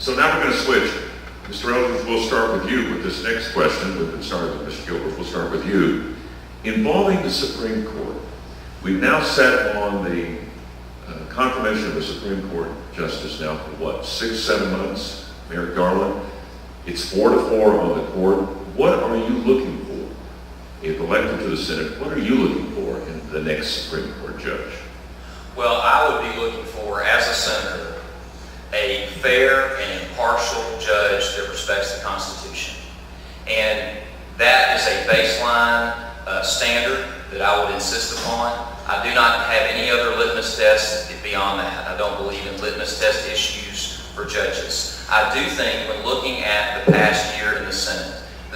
So now we're going to switch. Mr. Eldridge, we'll start with you with this next question. We've been starting with Mr. Gilbert. We'll start with you. Involving the Supreme Court, we've now sat on the confirmation of a Supreme Court justice now for what, 6-7 months, Merrick Garland? It's 4-4 on the court. What are you looking for? If elected to the Senate, what are you looking for in the next Supreme Court judge? Well, I would be looking for, as a senator, a fair and impartial judge that respects the Constitution. And that is a baseline standard that I would insist upon. I do not have any other litmus test beyond that. I don't believe in litmus test issues for judges. I do think when looking at the past year in the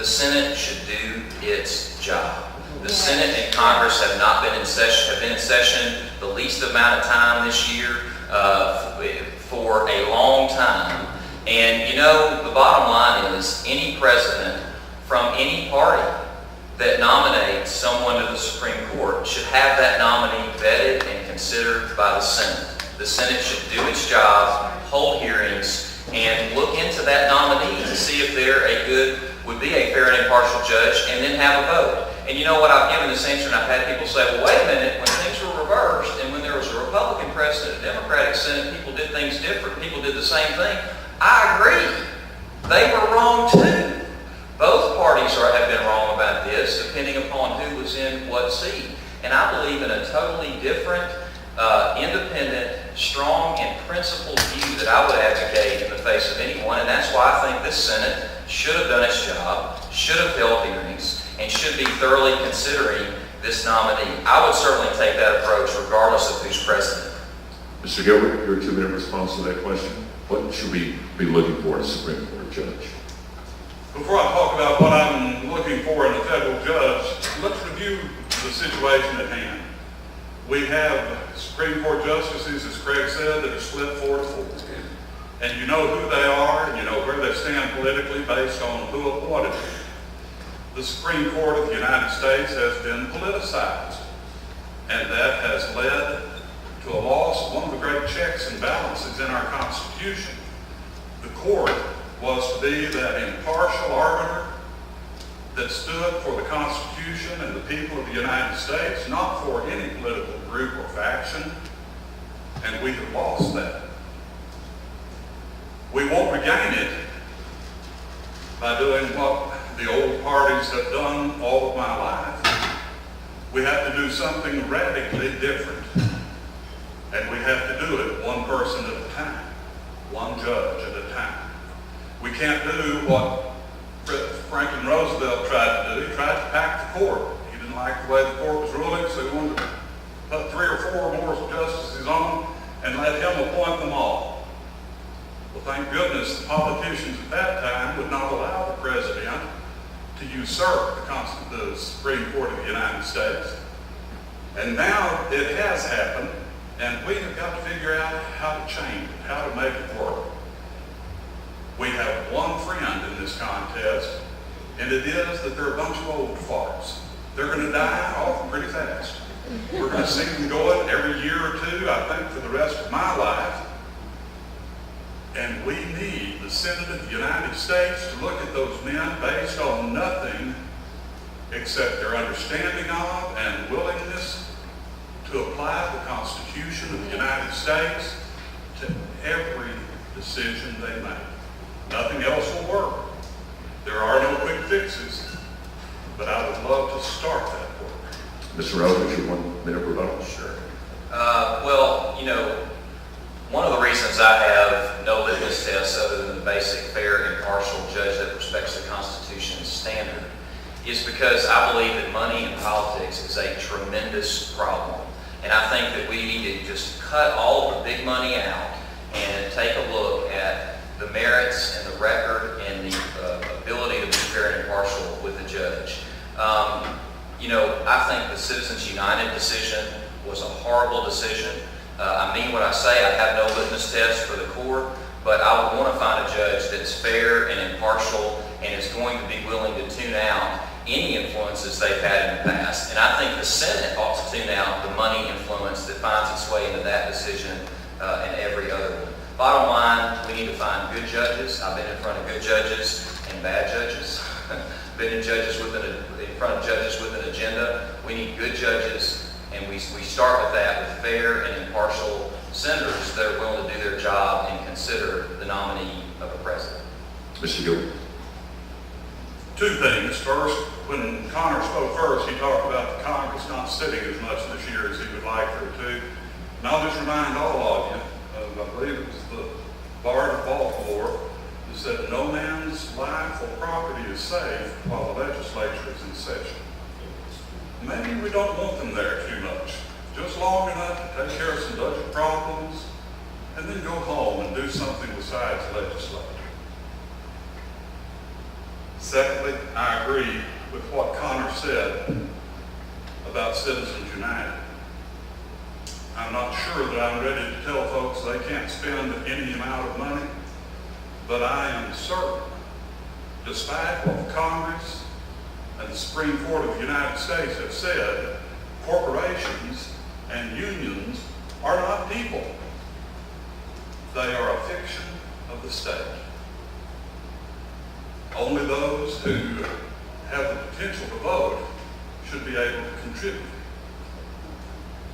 Senate should do its job. The Senate and Congress have not been in session, have been in session the least amount of time this year for a long time. And you know, the bottom line is any president from any party that nominates someone to the Supreme Court should have that nominee vetted and considered by the Senate. The Senate should do its job, hold hearings, and look into that nominee to see if they're would be a fair and impartial judge, and then have a vote. And you know what, I've given this answer and I've had people say, well, wait a minute, when things were reversed and when there was a Republican president, a Democratic Senate, people did things different, people did the same thing. I agree. They were wrong too. Both parties have been wrong about this, depending upon who was in what seat. And I believe in a totally different, independent, strong, and principled view that I would advocate in the face of anyone. And that's why I think this Senate should have done its job, should have held hearings, and should be thoroughly considering this nominee. I would certainly take that approach regardless of who's president. Mr. Gilbert, your 2-minute response to that question. What should we be looking for in a Supreme Court judge? Before I talk about what I'm looking for in a federal judge, let's review the situation at hand. We have Supreme Court justices, as Craig said, that are split 4-4. And you know who they are, and you know where they stand politically based on who appointed them. The Supreme Court of the United States has been politicized, and that has led to a loss of one of the great checks and balances in our Constitution. The court was to be that impartial arbiter that stood for the Constitution and the people of the United States, not for any political group or faction, and we have lost that. We won't regain it by doing what the old parties have done all of my life. We have to do something radically different, and we have to do it one person at a time, one judge at a time. We can't do what Franklin Roosevelt tried to do. He tried to pack the court. He didn't like the way the court was ruling, so he wanted to put 3 or 4 more justices on and let him appoint them all. Well, thank goodness the politicians at that time would not allow the president to usurp the Supreme Court of the United States. And now it has happened, and we have got to figure out how to change it, how to make it work. We have one friend in this contest, and it is that they're a bunch of old farts. They're going to die off pretty fast. We're going to see them going every year or two, I think, for the rest of my life. And we need the Senate of the United States to look at those men based on nothing except their understanding of and willingness to apply the Constitution of the United States to every decision they make. Nothing else will work. There are no quick fixes, but I would love to start that work. Mr. Eldridge, your 1-minute rebuttal. Sure. Well, you know, one of the reasons I have no litmus test other than the basic fair, impartial judge that respects the Constitution standard is because I believe that money in politics is a tremendous problem. And I think that we need to just cut all the big money out and take a look at the merits and the record and the ability to be fair and impartial with the judge. You know, I think the Citizens United decision was a horrible decision. I mean what I say. I have no litmus test for the court, but I would want to find a judge that's fair and impartial and is going to be willing to tune out any influences they've had in the past. And I think the Senate ought to tune out the money influence that finds its way into that decision and every other one. Bottom line, we need to find good judges. I've been in front of good judges and bad judges. Been in front of judges with an agenda. We need good judges, and we start with that with fair and impartial senators that are willing to do their job and consider the nominee of a president. Mr. Gilbert. Two things. First, when Connor spoke first, he talked about the Congress not sitting as much this year as he would like for it to. And I'll just remind all of you, I believe it was the Bard of Baltimore, who said no man's life or property is safe while the legislature is in session. Maybe we don't want them there too much. Just long enough to take care of some budget problems, and then go home and do something besides legislate. Secondly, I agree with what Connor said about Citizens United. I'm not sure that I'm ready to tell folks they can't spend any amount of money, but I am certain, despite what Congress and the Supreme Court of the United States have said, corporations and unions are not people. They are a fiction of the state. Only those who have the potential to vote should be able to contribute.